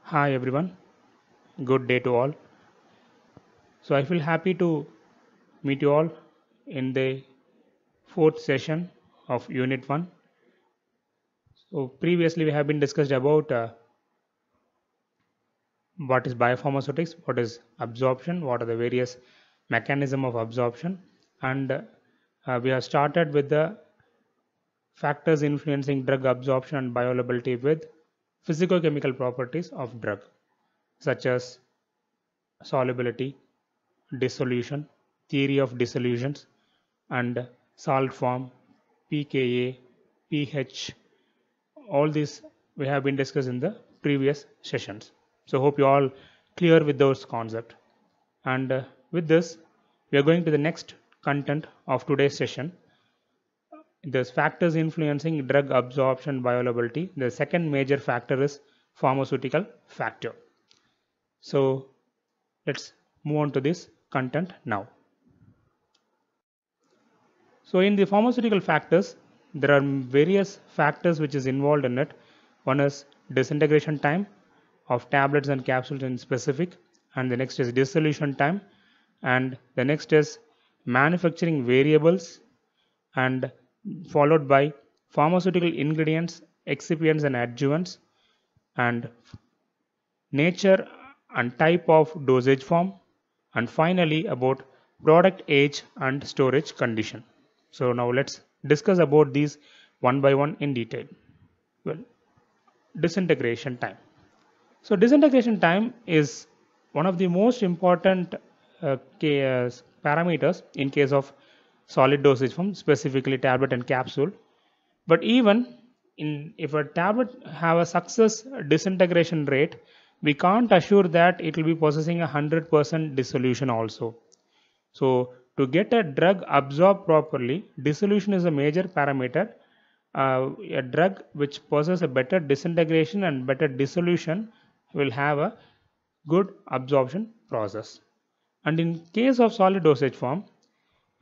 Hi everyone, good day to all. So I feel happy to meet you all in the fourth session of Unit 1. So previously we have been discussed about what is biopharmaceutics, what is absorption, what are the various mechanism of absorption, and we have started with the factors influencing drug absorption and bioavailability with physicochemical properties of drug such as solubility, dissolution, theory of dissolutions, and salt form, pKa, pH. All these we have been discussed in the previous sessions. So hope you all clear with those concepts. And with this, we are going to the next content of today's session. There's factors influencing drug absorption bioavailability. The second major factor is pharmaceutical factor. So let's move on to this content now. So in the pharmaceutical factors, there are various factors which is involved in it. One is disintegration time of tablets and capsules in specific, and the next is dissolution time, and the next is manufacturing variables, and followed by pharmaceutical ingredients, excipients and adjuvants, and nature and type of dosage form, and finally about product age and storage condition. So now let's discuss about these one by one in detail. Well, disintegration time. So disintegration time is one of the most important parameters in case of solid dosage form, specifically tablet and capsule. But even if a tablet have a success disintegration rate, we can't assure that it will be possessing 100% dissolution also. So to get a drug absorbed properly, dissolution is a major parameter. A drug which possesses a better disintegration and better dissolution will have a good absorption process. And in case of solid dosage form,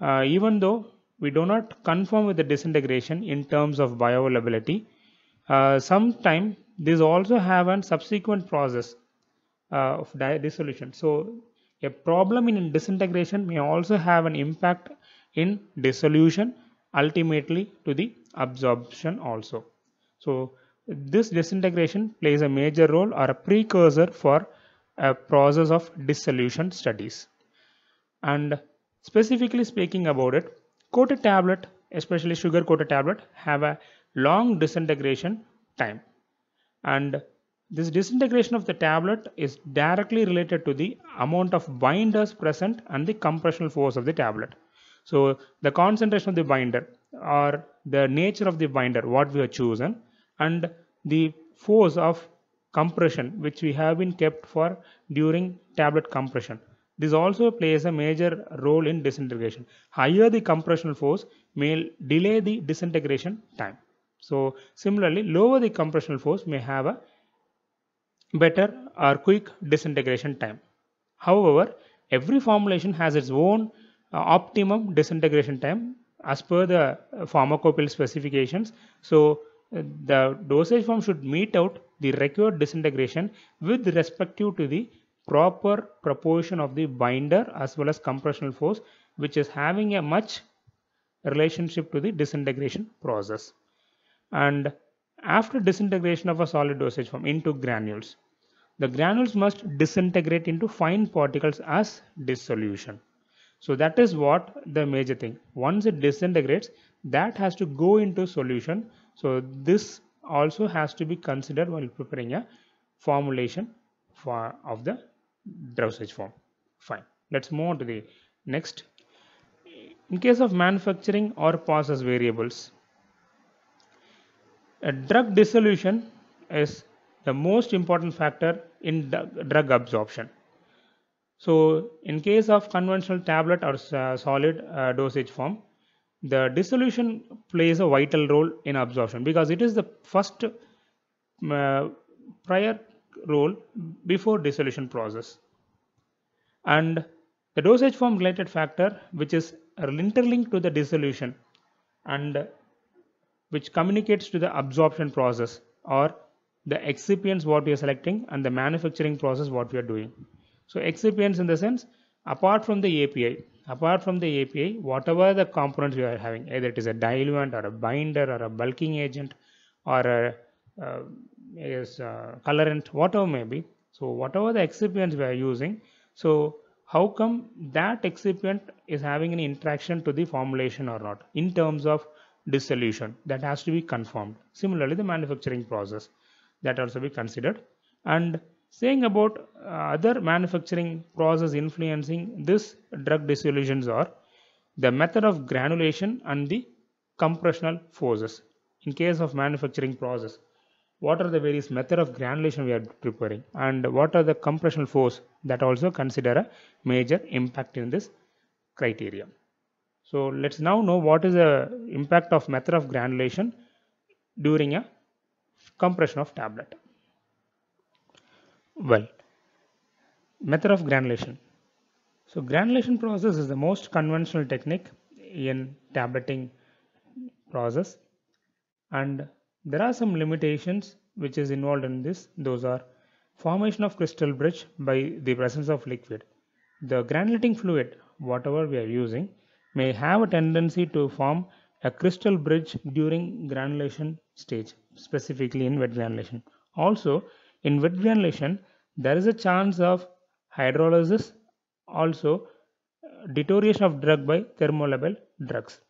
even though we do not confirm with the disintegration in terms of bioavailability, sometimes these also have a subsequent process of dissolution. So a problem in disintegration may also have an impact in dissolution, ultimately to the absorption also. So this disintegration plays a major role or a precursor for a process of dissolution studies. And specifically speaking about it, coated tablet, especially sugar coated tablet, have a long disintegration time, and this disintegration of the tablet is directly related to the amount of binders present and the compressional force of the tablet. So the concentration of the binder or the nature of the binder what we have chosen, and the force of compression which we have been kept for during tablet compression, this also plays a major role in disintegration. Higher the compressional force may delay the disintegration time. So similarly, lower the compressional force may have a better or quick disintegration time. However, every formulation has its own optimum disintegration time as per the pharmacopoeia specifications. So the dosage form should meet out the required disintegration with respect to the proper proportion of the binder as well as compressional force, which is having a much relationship to the disintegration process. And after disintegration of a solid dosage form into granules, the granules must disintegrate into fine particles as dissolution. So that is what the major thing. Once it disintegrates, that has to go into solution. So this also has to be considered while preparing a formulation of the dosage form. Fine. Let's move on to the next. In case of manufacturing or process variables, a drug dissolution is the most important factor in drug absorption. So in case of conventional tablet or solid dosage form, the dissolution plays a vital role in absorption because it is the first prior role before dissolution process. And the dosage form related factor which is interlinked to the dissolution and which communicates to the absorption process or the excipients what we are selecting and the manufacturing process what we are doing. So excipients in the sense, apart from the API, whatever the components we are having, either it is a diluent or a binder or a bulking agent or a colorant, whatever may be. So whatever the excipients we are using, so how come that excipient is having any interaction to the formulation or not in terms of dissolution, that has to be confirmed. Similarly, the manufacturing process, that also be considered. And saying about other manufacturing process influencing this drug dissolutions are the method of granulation and the compressional forces. In case of manufacturing process, what are the various method of granulation we are preparing, and what are the compressional force, that also consider a major impact in this criteria. So let's now know what is the impact of method of granulation during a compression of tablet. Well, method of granulation. So granulation process is the most conventional technique in tableting process, and there are some limitations which is involved in this. Those are formation of crystal bridge by the presence of liquid. The granulating fluid, whatever we are using, may have a tendency to form a crystal bridge during granulation stage, specifically in wet granulation. Also, in wet granulation, there is a chance of hydrolysis, also deterioration of drug by thermolabile drugs.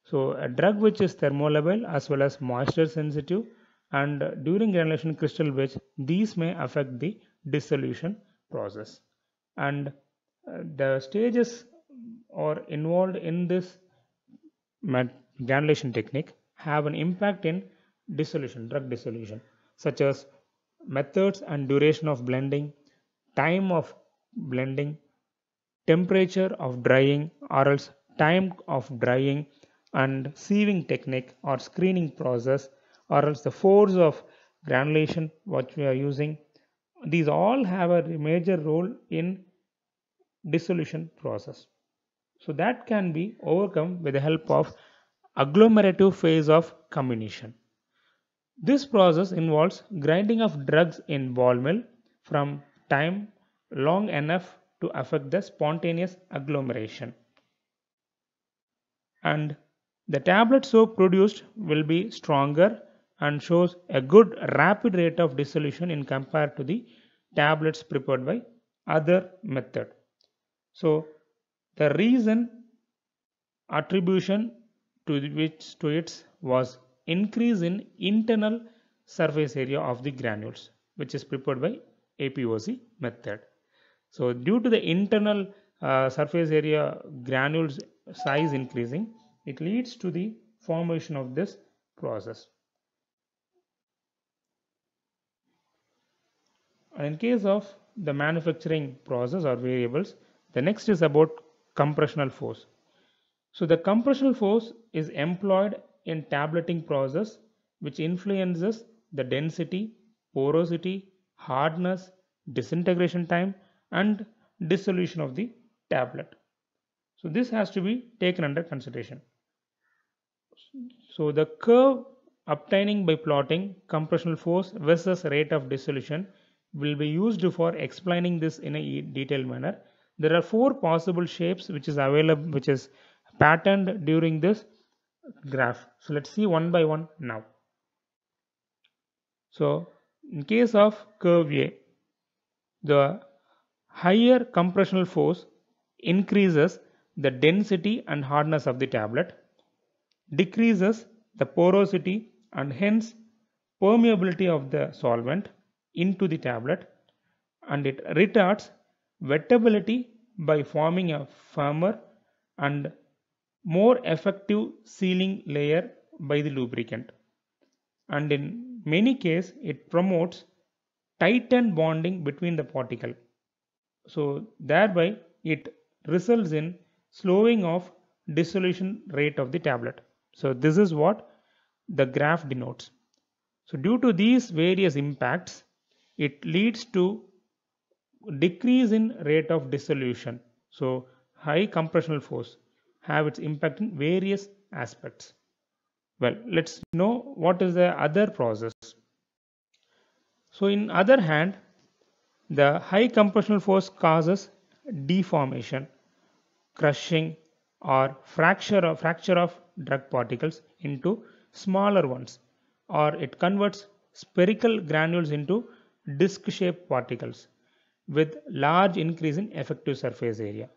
So a drug which is thermolabile as well as moisture sensitive and during granulation crystal bridge, these may affect the dissolution process. And the stages are involved in this granulation technique have an impact in dissolution, drug dissolution, such as methods and duration of blending, time of blending, temperature of drying or else time of drying, and sieving technique or screening process, or else the force of granulation what we are using. These all have a major role in dissolution process. So that can be overcome with the help of agglomerative phase of combination. This process involves grinding of drugs in ball mill from time long enough to affect the spontaneous agglomeration. And the tablet so produced will be stronger and shows a good rapid rate of dissolution in compared to the tablets prepared by other method. So the reason attribution to its was increase in internal surface area of the granules, which is prepared by APOC method. So due to the internal surface area granules size increasing, it leads to the formation of this process. And in case of the manufacturing process or variables, the next is about compressional force. So the compressional force is employed in tableting process, which influences the density, porosity, hardness, disintegration time, and dissolution of the tablet. So this has to be taken under consideration. So the curve obtaining by plotting compressional force versus rate of dissolution will be used for explaining this in a detailed manner. There are four possible shapes which is available, which is patterned during this graph. So let's see one by one now. So in case of curve A, the higher compressional force increases the density and hardness of the tablet, decreases the porosity and hence permeability of the solvent into the tablet, and it retards wettability by forming a firmer and more effective sealing layer by the lubricant. And in many cases, it promotes tightened bonding between the particle. So thereby it results in slowing of dissolution rate of the tablet. So this is what the graph denotes. So due to these various impacts, it leads to decrease in rate of dissolution. So high compressional force have its impact in various aspects. Well, let's know what is the other process. So in other hand, the high compressional force causes deformation, crushing, or fracture of drug particles into smaller ones, or it converts spherical granules into disc-shaped particles with large increase in effective surface area.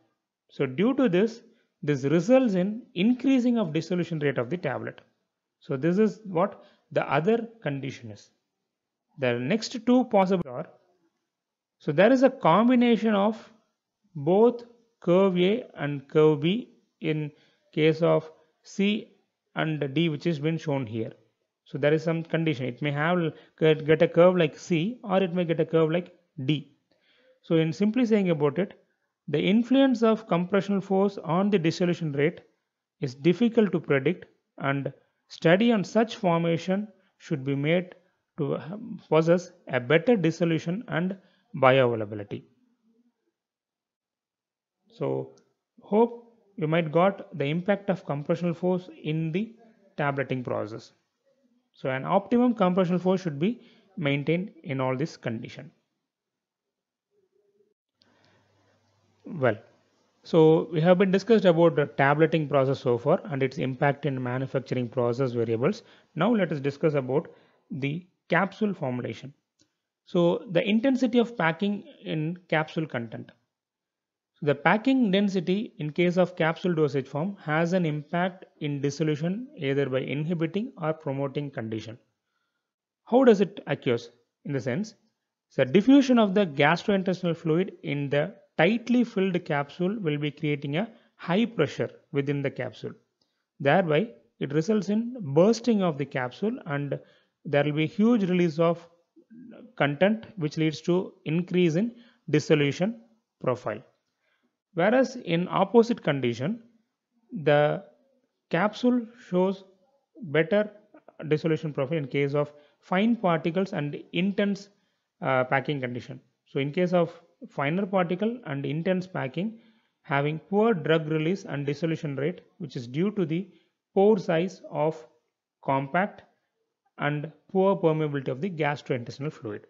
So due to this, this results in increasing of dissolution rate of the tablet. So this is what the other condition is. The next two possible are, so there is a combination of both curve A and curve B in case of C and D, which has been shown here. So there is some condition. It may have get a curve like C, or it may get a curve like D. So in simply saying about it, the influence of compressional force on the dissolution rate is difficult to predict, and study on such formation should be made to possess a better dissolution and bioavailability. So hope you might got the impact of compressional force in the tableting process. So an optimum compressional force should be maintained in all this condition. Well, so we have been discussed about the tableting process so far and its impact in manufacturing process variables. Now let us discuss about the capsule formulation. So the intensity of packing in capsule content. So the packing density in case of capsule dosage form has an impact in dissolution either by inhibiting or promoting condition. How does it occurs? In the sense, the diffusion of the gastrointestinal fluid in the tightly filled capsule will be creating a high pressure within the capsule. Thereby, it results in bursting of the capsule, and there will be huge release of content which leads to increase in dissolution profile. Whereas in opposite condition, the capsule shows better dissolution profile in case of fine particles and intense packing condition. So in case of finer particle and intense packing, having poor drug release and dissolution rate, which is due to the pore size of compact and poor permeability of the gastrointestinal fluid.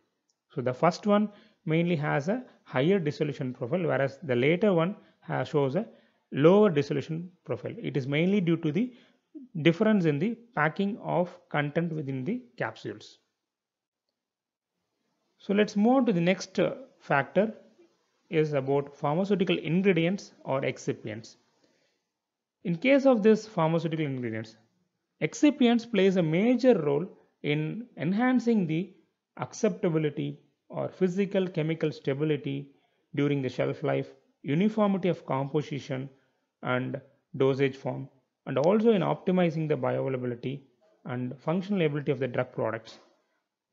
So the first one mainly has a higher dissolution profile, whereas the later one shows a lower dissolution profile. It is mainly due to the difference in the packing of content within the capsules. So let's move on to the next factor is about pharmaceutical ingredients or excipients. In case of this pharmaceutical ingredients, excipients plays a major role in enhancing the acceptability or physical chemical stability during the shelf life, uniformity of composition and dosage form, and also in optimizing the bioavailability and functional ability of the drug products.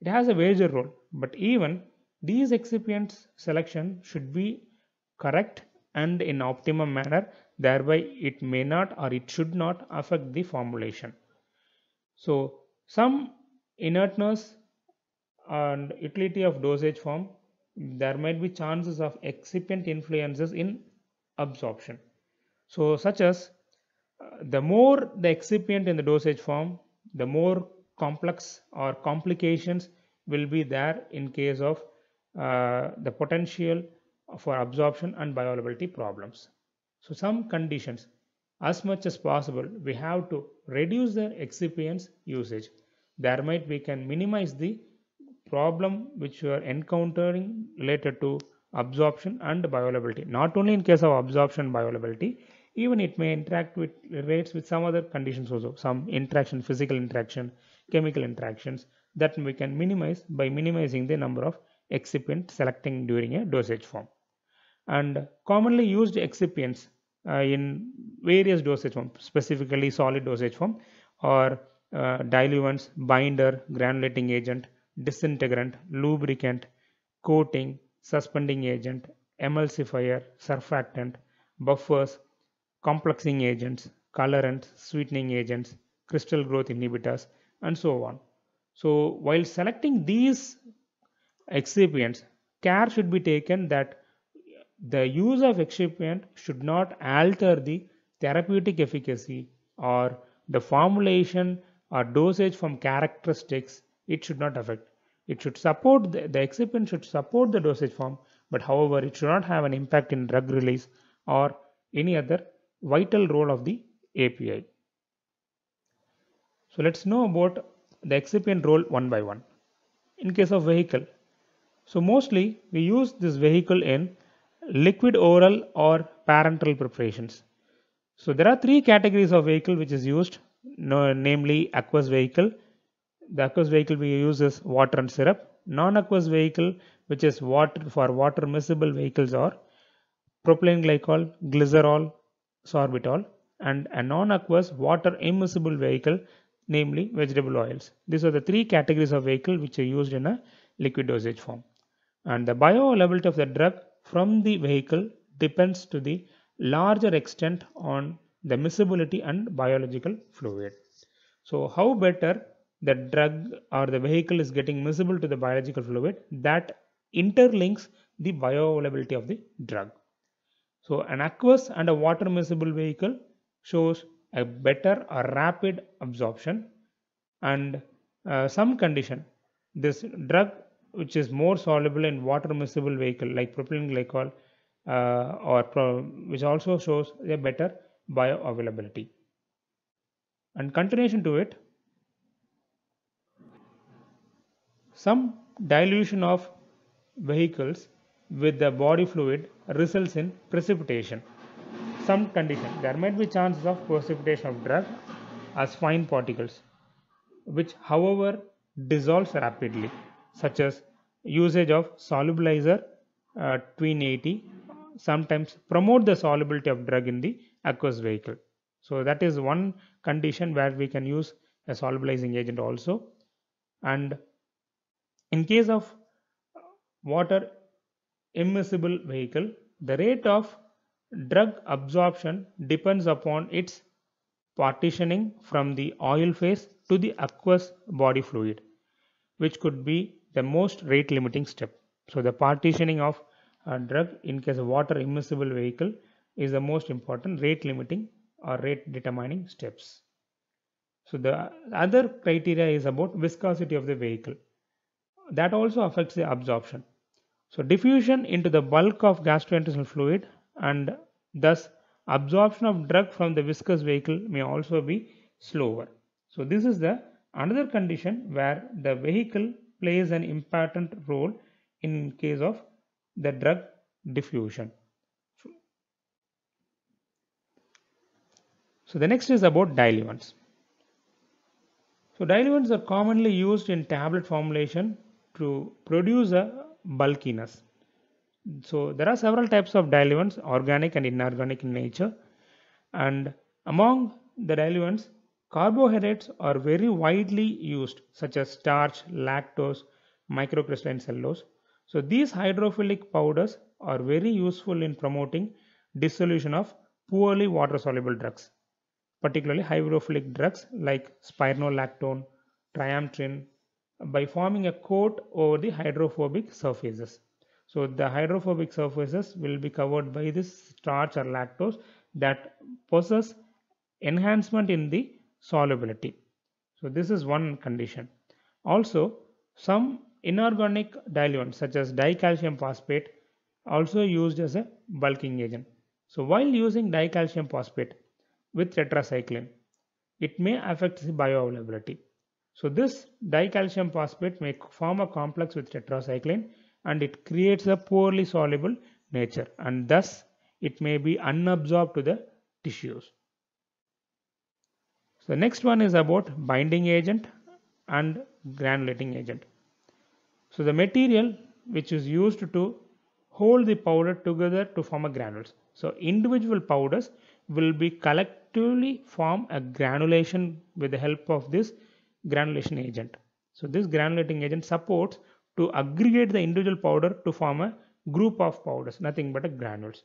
It has a major role, but even these excipients selection should be correct and in optimum manner, thereby it may not or it should not affect the formulation. So some inertness and utility of dosage form, there might be chances of excipient influences in absorption. So such as the more the excipient in the dosage form, the more complex or complications will be there in case of the potential for absorption and bioavailability problems. So some conditions, as much as possible, we have to reduce the excipients usage. There might we can minimize the problem which you are encountering related to absorption and bioavailability. Not only in case of absorption and bioavailability, even it may interact with rates with some other conditions also, some interaction, physical interaction, chemical interactions that we can minimize by minimizing the number of excipient selecting during a dosage form. And commonly used excipients in various dosage forms, specifically solid dosage form, or diluents, binder, granulating agent, disintegrant, lubricant, coating, suspending agent, emulsifier, surfactant, buffers, complexing agents, colorants, sweetening agents, crystal growth inhibitors, and so on. So while selecting these excipients, care should be taken that the use of excipient should not alter the therapeutic efficacy or the formulation or dosage from characteristics. It should not affect. It should support the excipient should support the dosage form, but however, it should not have an impact in drug release or any other vital role of the API. So let's know about the excipient role one by one. In case of vehicle, so mostly we use this vehicle in liquid oral or parenteral preparations. So there are three categories of vehicle which is used, namely aqueous vehicle. The aqueous vehicle we use is water and syrup. Non-aqueous vehicle, which is water for water miscible vehicles, or propylene glycol, glycerol, sorbitol, and a non-aqueous water immiscible vehicle, namely vegetable oils. These are the three categories of vehicle which are used in a liquid dosage form. And the bioavailability of the drug from the vehicle depends to the larger extent on the miscibility and biological fluid. So how better the drug or the vehicle is getting miscible to the biological fluid, that interlinks the bioavailability of the drug. So an aqueous and a water miscible vehicle shows a better or rapid absorption, and some condition this drug which is more soluble in water miscible vehicle like propylene glycol which also shows a better bioavailability. And continuation to it, some dilution of vehicles with the body fluid results in precipitation. Some condition there might be chances of precipitation of drug as fine particles, which however dissolves rapidly, such as usage of solubilizer twin 80 sometimes promote the solubility of drug in the aqueous vehicle. So that is one condition where we can use a solubilizing agent also. And in case of water immiscible vehicle, the rate of drug absorption depends upon its partitioning from the oil phase to the aqueous body fluid, which could be the most rate limiting step. So the partitioning of a drug in case of water immiscible vehicle is the most important rate limiting or rate determining steps. So the other criteria is about viscosity of the vehicle. That also affects the absorption. So diffusion into the bulk of gastrointestinal fluid and thus absorption of drug from the viscous vehicle may also be slower. So this is the another condition where the vehicle plays an important role in case of the drug diffusion. So the next is about diluents. So diluents are commonly used in tablet formulation to produce a bulkiness. So there are several types of diluents, organic and inorganic in nature, and among the diluents, carbohydrates are very widely used, such as starch, lactose, microcrystalline cellulose. So these hydrophilic powders are very useful in promoting dissolution of poorly water soluble drugs, particularly hydrophilic drugs like spironolactone, triamcinolone, by forming a coat over the hydrophobic surfaces. So the hydrophobic surfaces will be covered by this starch or lactose that possess enhancement in the solubility. So this is one condition. Also, some inorganic diluents such as dicalcium phosphate also used as a bulking agent. So while using dicalcium phosphate with tetracycline, it may affect the bioavailability. So this dicalcium phosphate may form a complex with tetracycline and it creates a poorly soluble nature, and thus it may be unabsorbed to the tissues. So the next one is about binding agent and granulating agent. So the material which is used to hold the powder together to form a granules. So individual powders will be collectively form a granulation with the help of this granulation agent. So this granulating agent supports to aggregate the individual powder to form a group of powders, nothing but a granules.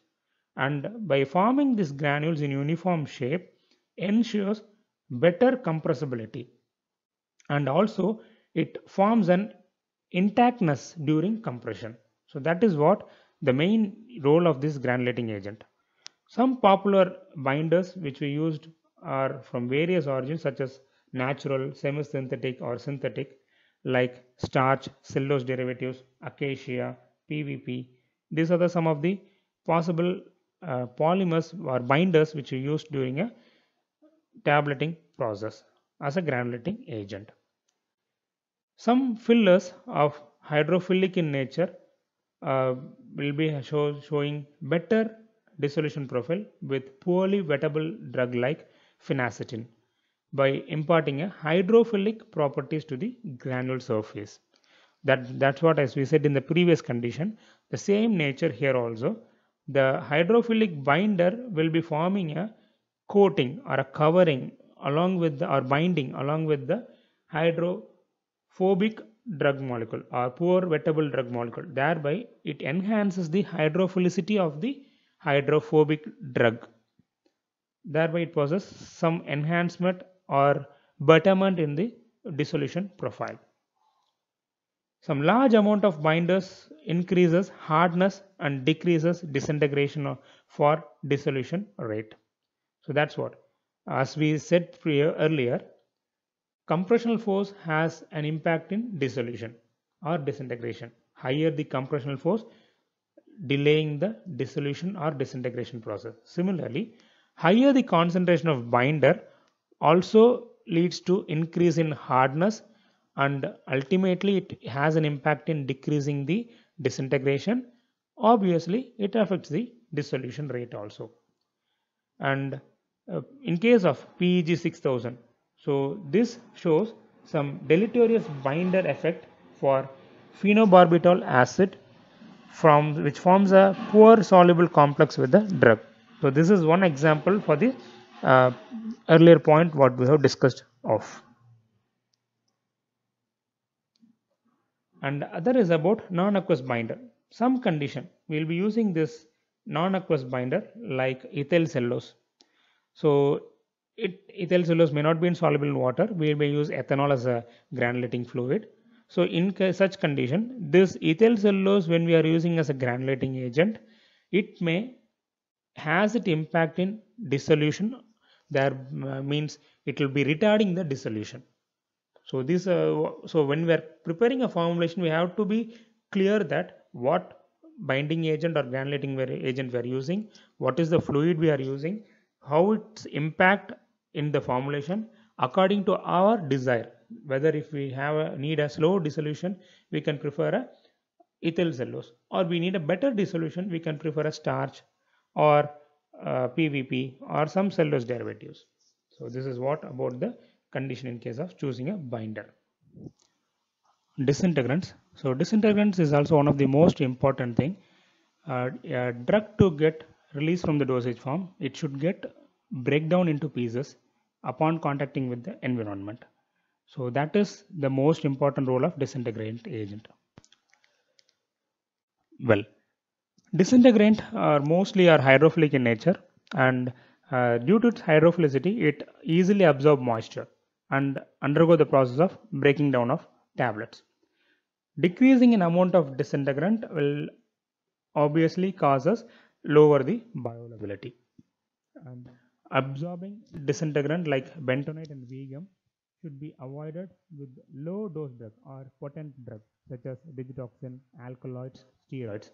And by forming these granules in uniform shape ensures better compressibility, and also it forms an intactness during compression. So that is what the main role of this granulating agent. Some popular binders which we used are from various origins such as natural, semi-synthetic or synthetic, like starch, cellulose derivatives, acacia, PVP. These are some of the possible polymers or binders which are used during a tableting process as a granulating agent. Some fillers of hydrophilic in nature uh, will be showing better dissolution profile with poorly wettable drug like phenacetin by imparting a hydrophilic properties to the granule surface. That's what, as we said in the previous condition, the same nature here also. The hydrophilic binder will be forming a coating or a covering along with the, or binding along with the hydrophobic drug molecule or poor wettable drug molecule. Thereby, it enhances the hydrophilicity of the hydrophobic drug. Thereby, it possesses some enhancement or betterment in the dissolution profile. Some large amount of binders increases hardness and decreases disintegration for dissolution rate. So that's what. As we said earlier, compressional force has an impact in dissolution or disintegration. Higher the compressional force, delaying the dissolution or disintegration process. Similarly, higher the concentration of binder also leads to increase in hardness, and ultimately it has an impact in decreasing the disintegration. Obviously, it affects the dissolution rate also. And in case of PEG 6000, so this shows some deleterious binder effect for phenobarbital acid from which forms a poor soluble complex with the drug. So this is one example for the uh, earlier point what we have discussed of. And other is about non-aqueous binder. Some condition we will be using this non-aqueous binder like ethyl cellulose. So ethyl cellulose may not be insoluble in water. We may use ethanol as a granulating fluid. So in such condition, this ethyl cellulose, when we are using as a granulating agent, it may has it impact in dissolution. That means it will be retarding the dissolution. So this so when we are preparing a formulation, we have to be clear that what binding agent or granulating agent we are using, what is the fluid we are using, how its impact in the formulation according to our desire. Whether if we need a slow dissolution, we can prefer a ethyl cellulose, or we need a better dissolution, we can prefer a starch or PVP or some cellulose derivatives. So this is what about the condition in case of choosing a binder. Disintegrants. So disintegrants is also one of the most important thing. A drug to get released from the dosage form, it should get break down into pieces upon contacting with the environment. So that is the most important role of disintegrant agent. Well, disintegrant are mostly are hydrophilic in nature, and due to its hydrophilicity, it easily absorb moisture and undergo the process of breaking down of tablets. Decreasing in amount of disintegrant will obviously cause us lower the bioavailability. And absorbing disintegrant like bentonite and VGum should be avoided with low dose drug or potent drugs such as digitoxin, alkaloids, steroids,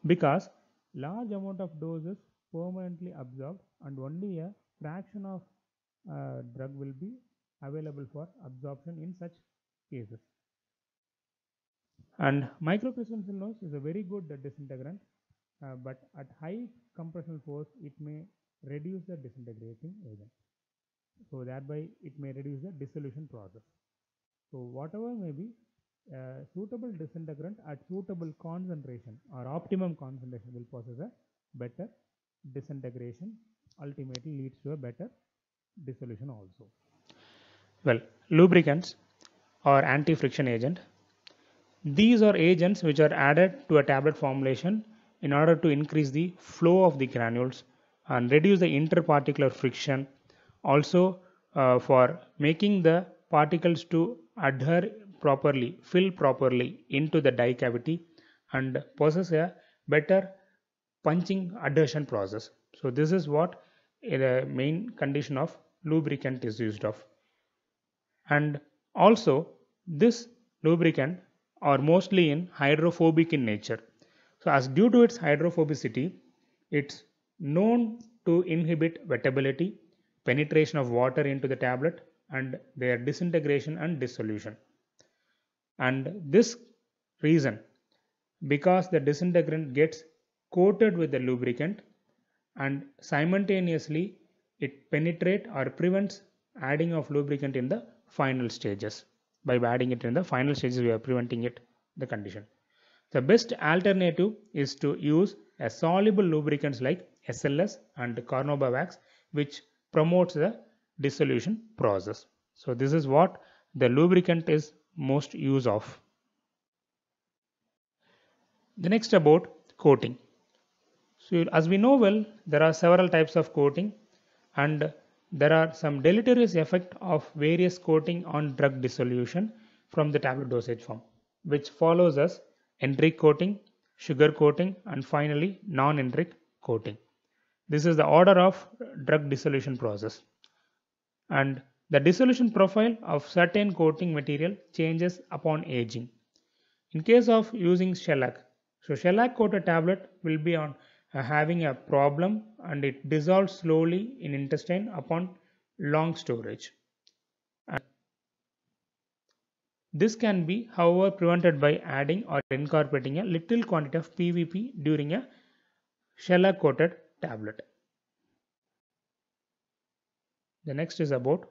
because large amount of doses permanently absorbed and only a fraction of drug will be available for absorption in such cases. And microcrystalline cellulose is a very good disintegrant, but at high compressional force it may reduce the disintegrating agent. So thereby it may reduce the dissolution process. So whatever may be suitable disintegrant at suitable concentration or optimum concentration will possess a better disintegration, ultimately leads to a better dissolution also. Well, lubricants or anti-friction agent. These are agents which are added to a tablet formulation in order to increase the flow of the granules and reduce the interparticular friction. Also, for making the particles to adhere properly, fill properly into the die cavity and possess a better punching adhesion process. So this is what the main condition of lubricant is used of. And also this lubricant are mostly in hydrophobic in nature. So as due to its hydrophobicity, it's known to inhibit wettability, penetration of water into the tablet, and their disintegration and dissolution. And this reason, because the disintegrant gets coated with the lubricant and simultaneously it penetrates or prevents adding of lubricant in the final stages. By adding it in the final stages, we are preventing it the condition. The best alternative is to use a soluble lubricants like SLS and Carnauba which promotes the dissolution process. So this is what the lubricant is most use of. The next about coating. So as we know well, there are several types of coating and there are some deleterious effect of various coating on drug dissolution from the tablet dosage form, which follows as enteric coating, sugar coating, and finally non-enteric coating. This is the order of drug dissolution process. And the dissolution profile of certain coating material changes upon aging. In case of using shellac, so shellac coated tablet will be on having a problem and it dissolves slowly in intestine upon long storage. And this can be however prevented by adding or incorporating a little quantity of PVP during a shellac coated tablet. The next is about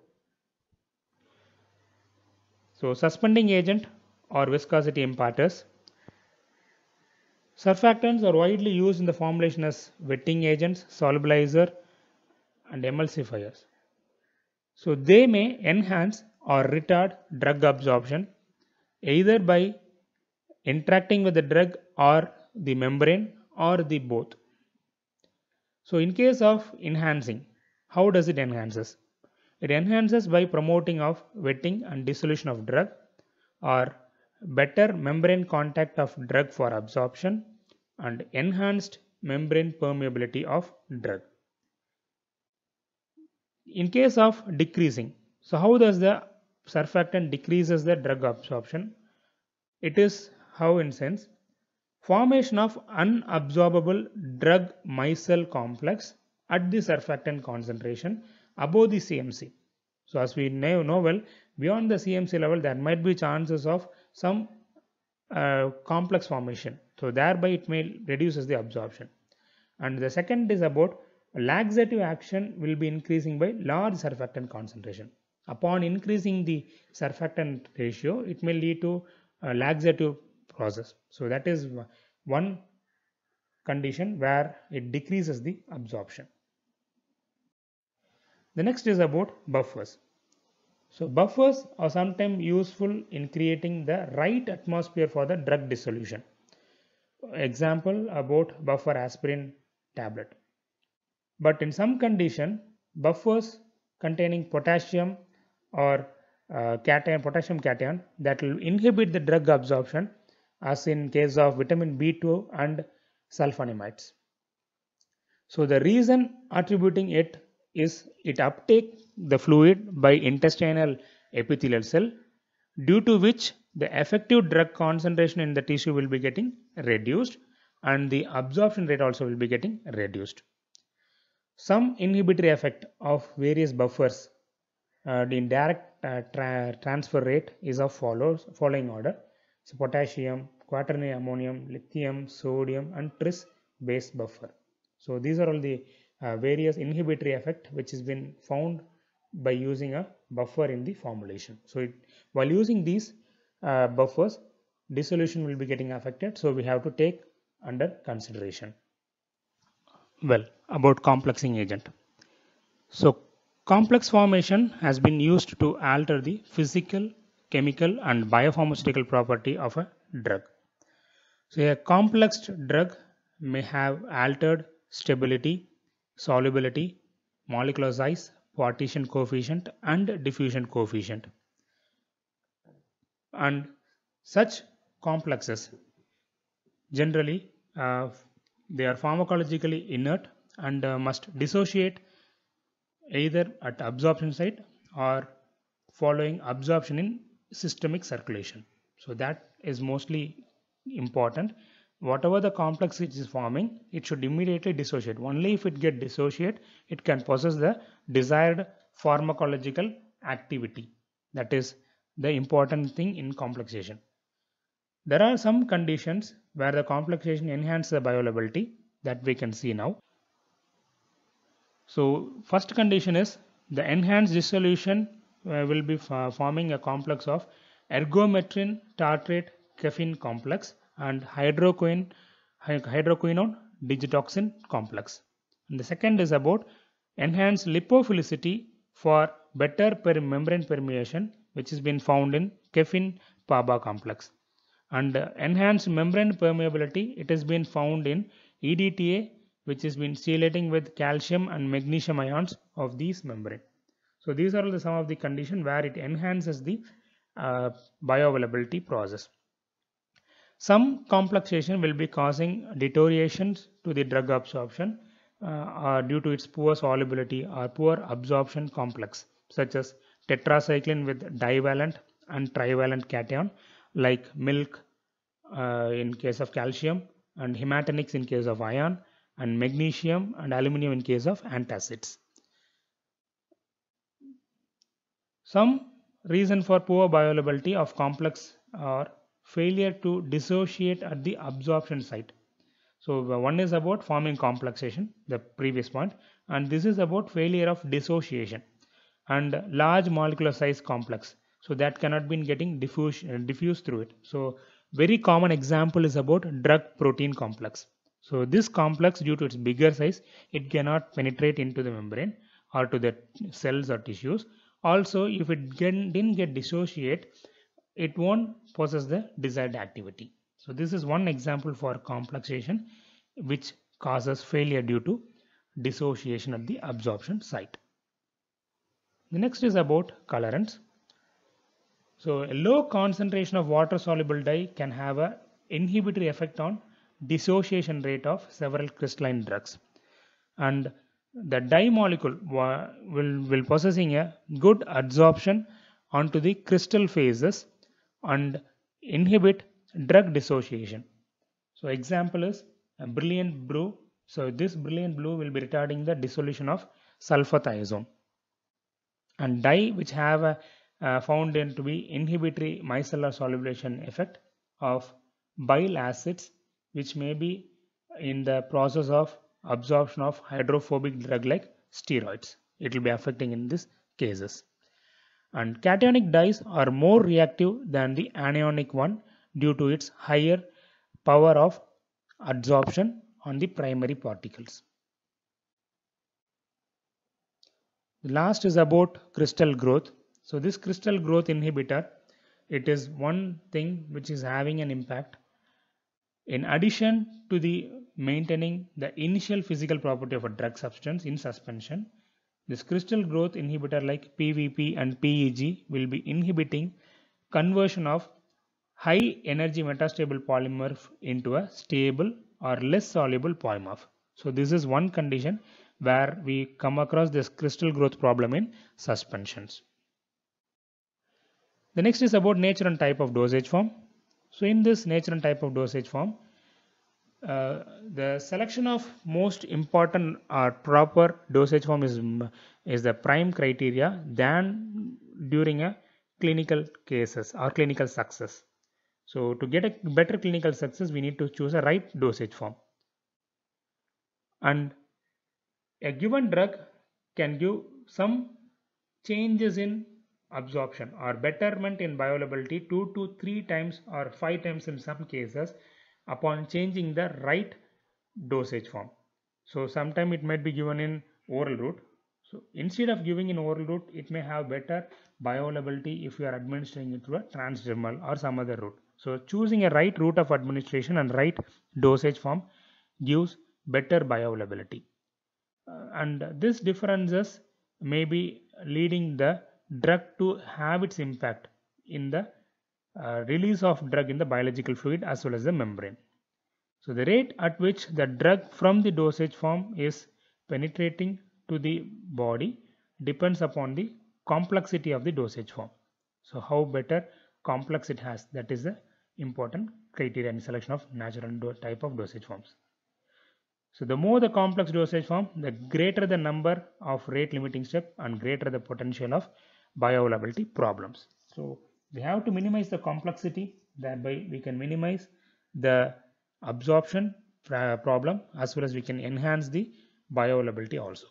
suspending agent or viscosity imparters. Surfactants are widely used in the formulation as wetting agents, solubilizer, and emulsifiers. So they may enhance or retard drug absorption either by interacting with the drug or the membrane or the both. So in case of enhancing, how does it enhances? It enhances by promoting of wetting and dissolution of drug or better membrane contact of drug for absorption and enhanced membrane permeability of drug. In case of decreasing, so how does the surfactant decreases the drug absorption? It is how in sense formation of unabsorbable drug micelle complex at the surfactant concentration above the CMC. So as we know well, beyond the CMC level there might be chances of some complex formation. So thereby it may reduces the absorption. And the second is about laxative action will be increasing by large surfactant concentration. Upon increasing the surfactant ratio, it may lead to a laxative process. So that is one condition where it decreases the absorption. The next is about buffers. So buffers are sometimes useful in creating the right atmosphere for the drug dissolution. Example about buffer aspirin tablet. But in some condition, buffers containing potassium or potassium cation that will inhibit the drug absorption, as in case of vitamin B2 and sulfonamides. So the reason attributing it is it uptake the fluid by intestinal epithelial cell, due to which the effective drug concentration in the tissue will be getting reduced and the absorption rate also will be getting reduced. Some inhibitory effect of various buffers the indirect transfer rate is of following order. So potassium, quaternary ammonium, lithium, sodium and tris base buffer. So these are all the various inhibitory effect which has been found by using a buffer in the formulation. So while using these buffers, dissolution will be getting affected. So we have to take under consideration. Well, about complexing agent. So complex formation has been used to alter the physical, chemical and biopharmaceutical property of a drug. So a complex drug may have altered stability, solubility, molecular size, partition coefficient and diffusion coefficient. And such complexes generally they are pharmacologically inert and must dissociate either at absorption site or following absorption in systemic circulation. So that is mostly important. Whatever the complex it is forming, it should immediately dissociate. Only if it get dissociate, it can possess the desired pharmacological activity. That is the important thing in complexation. There are some conditions where the complexation enhances the bioavailability that we can see now. So first condition is the enhanced dissolution will be forming a complex of ergometrin tartrate caffeine complex and hydroquinone digitoxin complex. And the second is about enhanced lipophilicity for better membrane permeation, which has been found in caffeine PABA complex. And enhanced membrane permeability, it has been found in EDTA, which has been chelating with calcium and magnesium ions of these membrane. So these are some of the conditions where it enhances the bioavailability process. Some complexation will be causing deteriorations to the drug absorption due to its poor solubility or poor absorption complex, such as tetracycline with divalent and trivalent cation, like milk in case of calcium, and hematinics in case of iron, and magnesium and aluminum in case of antacids. Some reason for poor bioavailability of complex are failure to dissociate at the absorption site. So one is about forming complexation, the previous point, and this is about failure of dissociation and large molecular size complex. So that cannot be getting diffused through it. So very common example is about drug protein complex. So this complex, due to its bigger size, it cannot penetrate into the membrane or to the cells or tissues. Also, if it didn't get dissociate, it won't possess the desired activity. So this is one example for complexation which causes failure due to dissociation at the absorption site. The next is about colorants. So a low concentration of water soluble dye can have a inhibitory effect on dissociation rate of several crystalline drugs, and the dye molecule will possessing a good adsorption onto the crystal phases and inhibit drug dissociation. So example is a brilliant blue. So this brilliant blue will be retarding the dissolution of sulfathiazone. And dye which have found in to be inhibitory micellar solubilization effect of bile acids, which may be in the process of absorption of hydrophobic drug like steroids. It will be affecting in these cases. And cationic dyes are more reactive than the anionic one due to its higher power of adsorption on the primary particles. The last is about crystal growth. So this crystal growth inhibitor, it is one thing which is having an impact. In addition to the maintaining the initial physical property of a drug substance in suspension, this crystal growth inhibitor like PVP and PEG will be inhibiting conversion of high energy metastable polymorph into a stable or less soluble polymorph. So this is one condition where we come across this crystal growth problem in suspensions. The next is about nature and type of dosage form. So in this nature and type of dosage form, the selection of most important or proper dosage form is the prime criteria than during a clinical cases or clinical success. So to get a better clinical success, we need to choose a right dosage form. And a given drug can give some changes in absorption or betterment in bioavailability 2 to 3 times or 5 times in some cases upon changing the right dosage form. So sometime it might be given in oral route. So instead of giving in oral route, it may have better bioavailability if you are administering it through a transdermal or some other route. So choosing a right route of administration and right dosage form gives better bioavailability. And this differences may be leading the drug to have its impact in the release of drug in the biological fluid as well as the membrane. So the rate at which the drug from the dosage form is penetrating to the body depends upon the complexity of the dosage form. So how better complex it has. That is the important criteria in selection of natural type of dosage forms. So the more the complex dosage form, the greater the number of rate limiting step and greater the potential of bioavailability problems. So we have to minimize the complexity, thereby we can minimize the absorption problem as well as we can enhance the bioavailability also.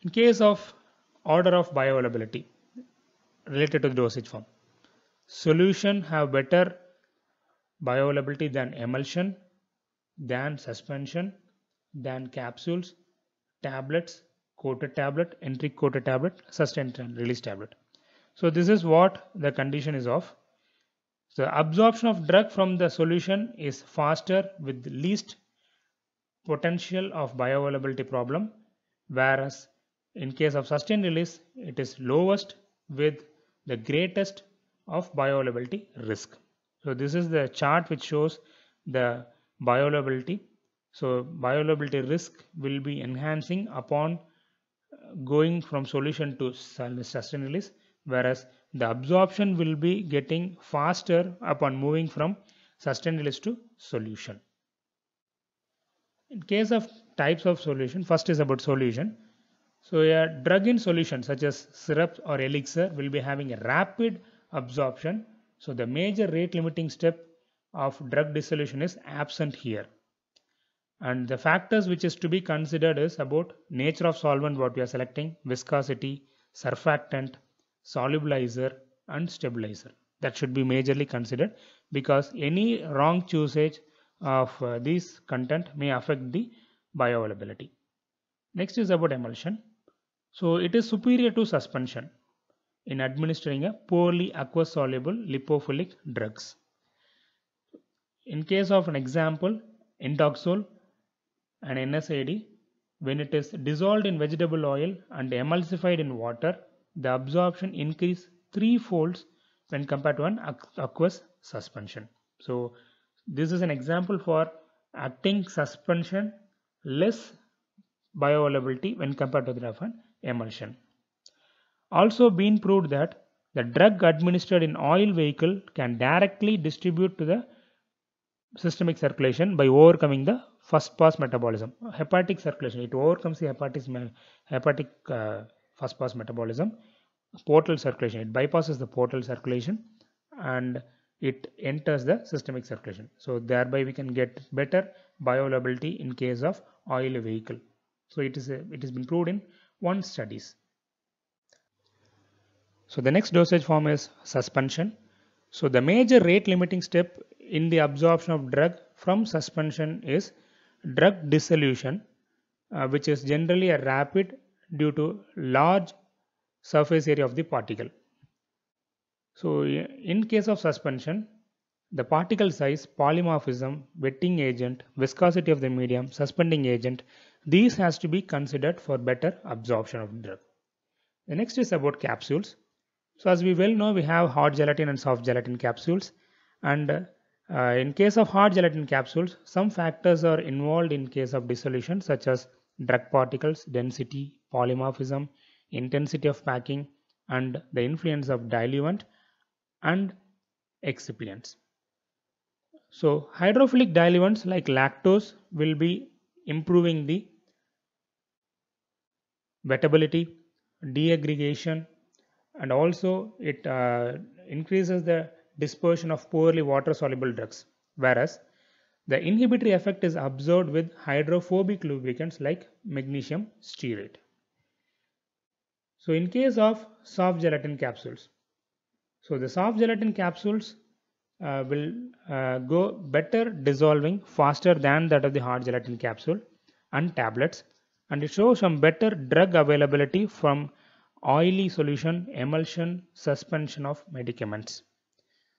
In case of order of bioavailability related to the dosage form, solution have better bioavailability than emulsion, than suspension, than capsules, tablets, coated tablet, entry coated tablet, sustained release tablet. So this is what the condition is of. So absorption of drug from the solution is faster with least potential of bioavailability problem, whereas in case of sustained release it is lowest with the greatest of bioavailability risk. So this is the chart which shows the bioavailability. So bioavailability risk will be enhancing upon going from solution to sustained release, whereas the absorption will be getting faster upon moving from sustained release to solution. In case of types of solution, first is about solution. So a drug in solution such as syrup or elixir will be having a rapid absorption. So the major rate limiting step of drug dissolution is absent here. And the factors which is to be considered is about nature of solvent what we are selecting, viscosity, surfactant, solubilizer and stabilizer. That should be majorly considered because any wrong usage of these content may affect the bioavailability. Next is about emulsion. So it is superior to suspension in administering a poorly aqueous soluble lipophilic drugs. In case of an example, Indoxil and NSAID, when it is dissolved in vegetable oil and emulsified in water, the absorption increase 3-fold when compared to an aqueous suspension. So this is an example for acting suspension, less bioavailability when compared to that of an emulsion. Also been proved that the drug administered in oil vehicle can directly distribute to the systemic circulation by overcoming the first pass metabolism. Hepatic circulation, it overcomes the hepatic first pass metabolism. Portal circulation, it bypasses the portal circulation and it enters the systemic circulation. So thereby we can get better bioavailability in case of oil vehicle. So it has been proved in 1 studies. So the next dosage form is suspension. So the major rate limiting step in the absorption of drug from suspension is drug dissolution, which is generally a rapid due to large surface area of the particle. So in case of suspension, the particle size, polymorphism, wetting agent, viscosity of the medium, suspending agent, these has to be considered for better absorption of drug. The next is about capsules. So as we well know, we have hard gelatin and soft gelatin capsules, and in case of hard gelatin capsules, some factors are involved in case of dissolution such as drug particles, density, polymorphism, intensity of packing and the influence of diluent and excipients. So hydrophilic diluents like lactose will be improving the wettability, deaggregation, and also it increases the dispersion of poorly water soluble drugs, whereas the inhibitory effect is observed with hydrophobic lubricants like magnesium stearate. So in case of soft gelatin capsules, so the soft gelatin capsules will go better dissolving faster than that of the hard gelatin capsule and tablets, and it shows some better drug availability from oily solution, emulsion, suspension of medicaments.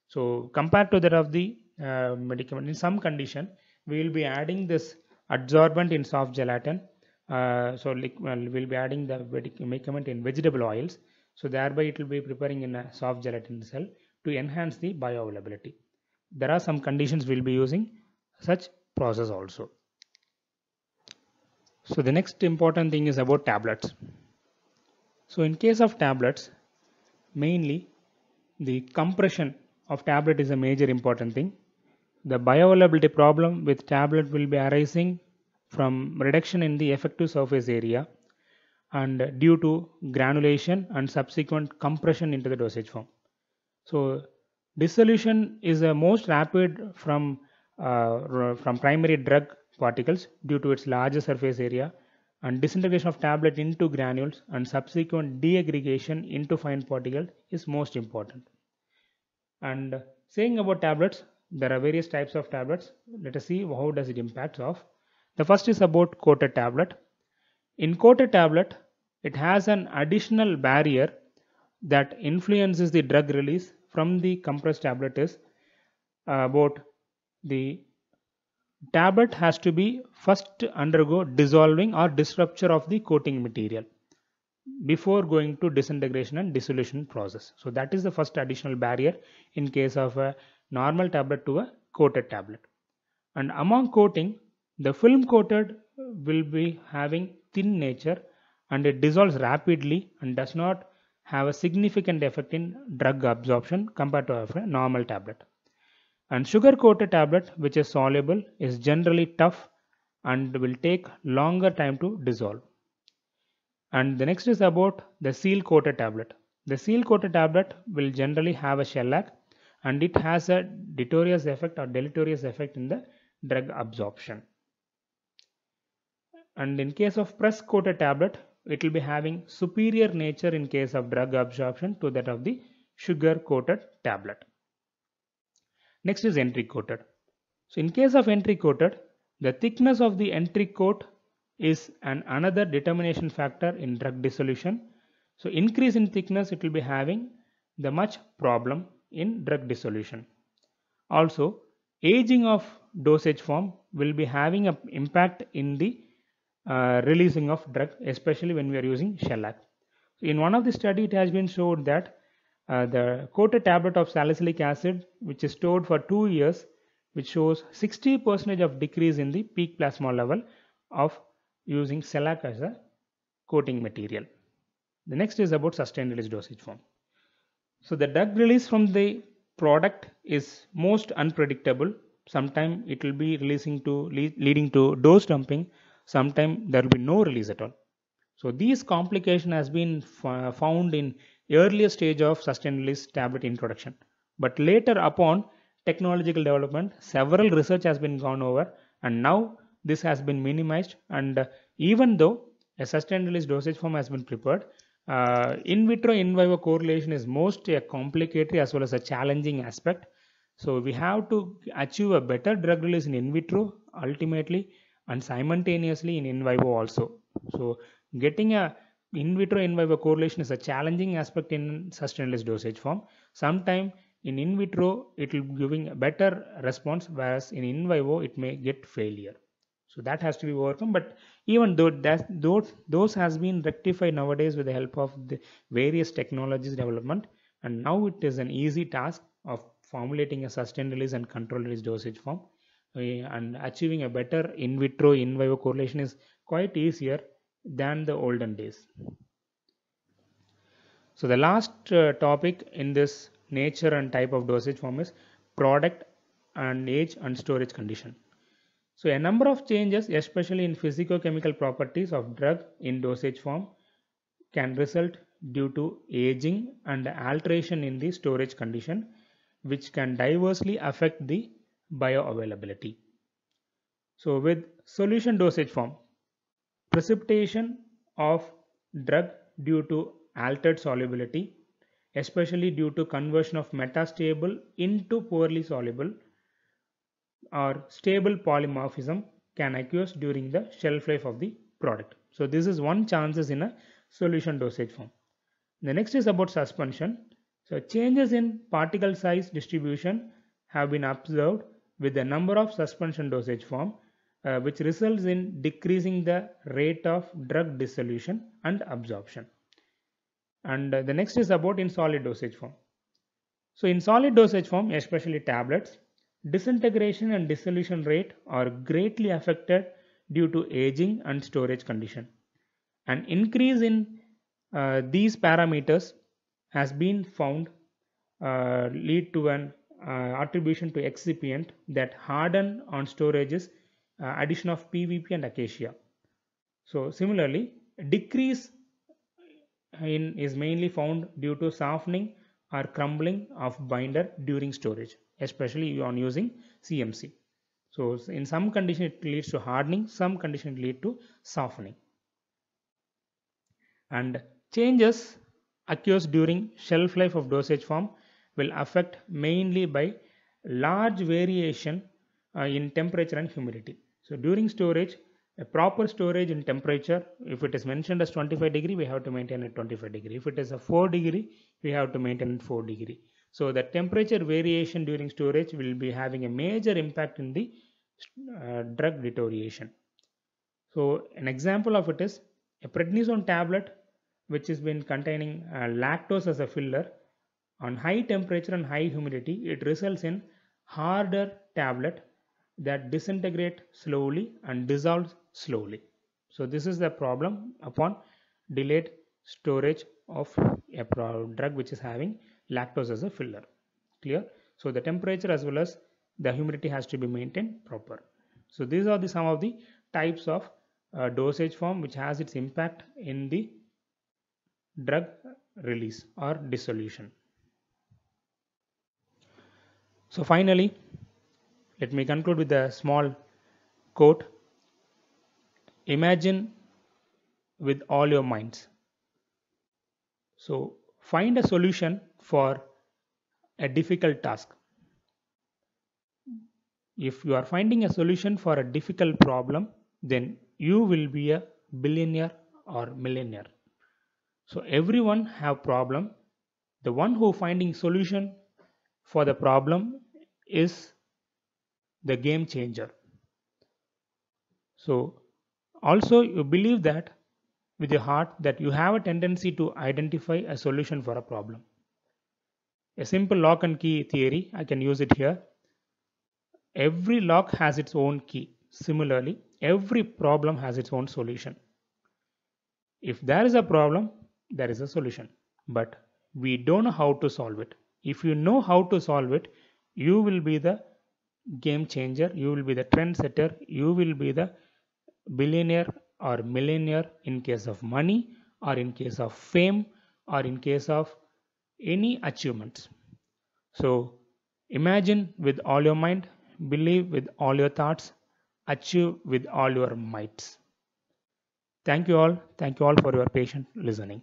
So compared to that of the medicament, in some condition we will be adding this adsorbent in soft gelatin. We'll be adding the medicament in vegetable oils. So thereby it will be preparing in a soft gelatin cell to enhance the bioavailability. There are some conditions we'll be using such process also. So the next important thing is about tablets. So in case of tablets, mainly the compression of tablet is a major important thing. The bioavailability problem with tablet will be arising from reduction in the effective surface area and due to granulation and subsequent compression into the dosage form. So dissolution is the most rapid from primary drug particles due to its larger surface area, and disintegration of tablet into granules and subsequent deaggregation into fine particles is most important. And saying about tablets, there are various types of tablets. Let us see how does it impact of. The first is about coated tablet. In coated tablet, it has an additional barrier that influences the drug release from the compressed tablet is about the tablet has to be first undergo dissolving or disrupture of the coating material before going to disintegration and dissolution process. So that is the first additional barrier in case of a normal tablet to a coated tablet. And among coating, the film coated will be having thin nature and it dissolves rapidly and does not have a significant effect in drug absorption compared to a normal tablet. And sugar coated tablet, which is soluble, is generally tough and will take longer time to dissolve. And the next is about the seal coated tablet. The seal coated tablet will generally have a shellac and it has a deleterious effect in the drug absorption. And in case of press coated tablet, it will be having superior nature in case of drug absorption to that of the sugar coated tablet. Next is entry coated. So in case of entry coated, the thickness of the entry coat is another determination factor in drug dissolution. So increase in thickness, it will be having the much problem in drug dissolution. Also, aging of dosage form will be having an impact in the releasing of drug, especially when we are using shellac. In one of the study, it has been showed that the coated tablet of salicylic acid, which is stored for 2 years, which shows 60% of decrease in the peak plasma level of using shellac as a coating material. The next is about sustained release dosage form. So the drug release from the product is most unpredictable. Sometimes it will be leading to dose dumping. Sometimes there will be no release at all. So these complication has been found in earlier stage of sustained release tablet introduction. But later upon technological development, several research has been gone over and now this has been minimized, and even though a sustained release dosage form has been prepared, in vitro in vivo correlation is most a complicated as well as a challenging aspect. So we have to achieve a better drug release in vitro ultimately and simultaneously in vivo also. So getting a in vitro in vivo correlation is a challenging aspect in sustained release dosage form. Sometime in vitro it will be giving a better response, whereas in vivo it may get failure. So that has to be overcome. But even though those has been rectified nowadays with the help of the various technologies development, and now it is an easy task of formulating a sustained release and controlled release dosage form, and achieving a better in vitro in vivo correlation is quite easier than the olden days. So the last topic in this nature and type of dosage form is product and age and storage condition. So a number of changes, especially in physicochemical properties of drug in dosage form, can result due to aging and alteration in the storage condition, which can diversely affect the bioavailability. So with solution dosage form, precipitation of drug due to altered solubility, especially due to conversion of metastable into poorly soluble or stable polymorphism, can occur during the shelf life of the product. So this is one chances in a solution dosage form. The next is about suspension. So changes in particle size distribution have been observed with the number of suspension dosage form, which results in decreasing the rate of drug dissolution and absorption. And the next is about in solid dosage form. So in solid dosage form, especially tablets, disintegration and dissolution rate are greatly affected due to aging and storage condition. An increase in these parameters has been found lead to an attribution to excipient that harden on storages addition of PVP and acacia. So similarly, decrease in is mainly found due to softening or crumbling of binder during storage, especially on using CMC. So in some condition it leads to hardening, some condition lead to softening. And changes occurs during shelf life of dosage form will affect mainly by large variation in temperature and humidity. So during storage, a proper storage in temperature, if it is mentioned as 25 degree, we have to maintain at 25 degree. If it is a 4 degree, we have to maintain at 4 degree. So the temperature variation during storage will be having a major impact in the drug deterioration. So an example of it is a prednisone tablet which has been containing lactose as a filler. On high temperature and high humidity, it results in harder tablet that disintegrate slowly and dissolves slowly. So this is the problem upon delayed storage of a drug which is having lactose as a filler. Clear? So the temperature as well as the humidity has to be maintained proper. So these are some of the types of dosage form which has its impact in the drug release or dissolution. So finally, let me conclude with a small quote. Imagine with all your minds. So find a solution for a difficult task. If you are finding a solution for a difficult problem, then you will be a billionaire or millionaire. So everyone have problem. The one who finding solution for the problem is the game changer. So also you believe that with your heart that you have a tendency to identify a solution for a problem. A simple lock and key theory, I can use it here. Every lock has its own key. Similarly, every problem has its own solution. If there is a problem, there is a solution. But we don't know how to solve it. If you know how to solve it, you will be the game changer, you will be the trendsetter, you will be the billionaire or millionaire in case of money or in case of fame or in case of any achievements. So imagine with all your mind, believe with all your thoughts, achieve with all your mights. Thank you all. Thank you all for your patient listening.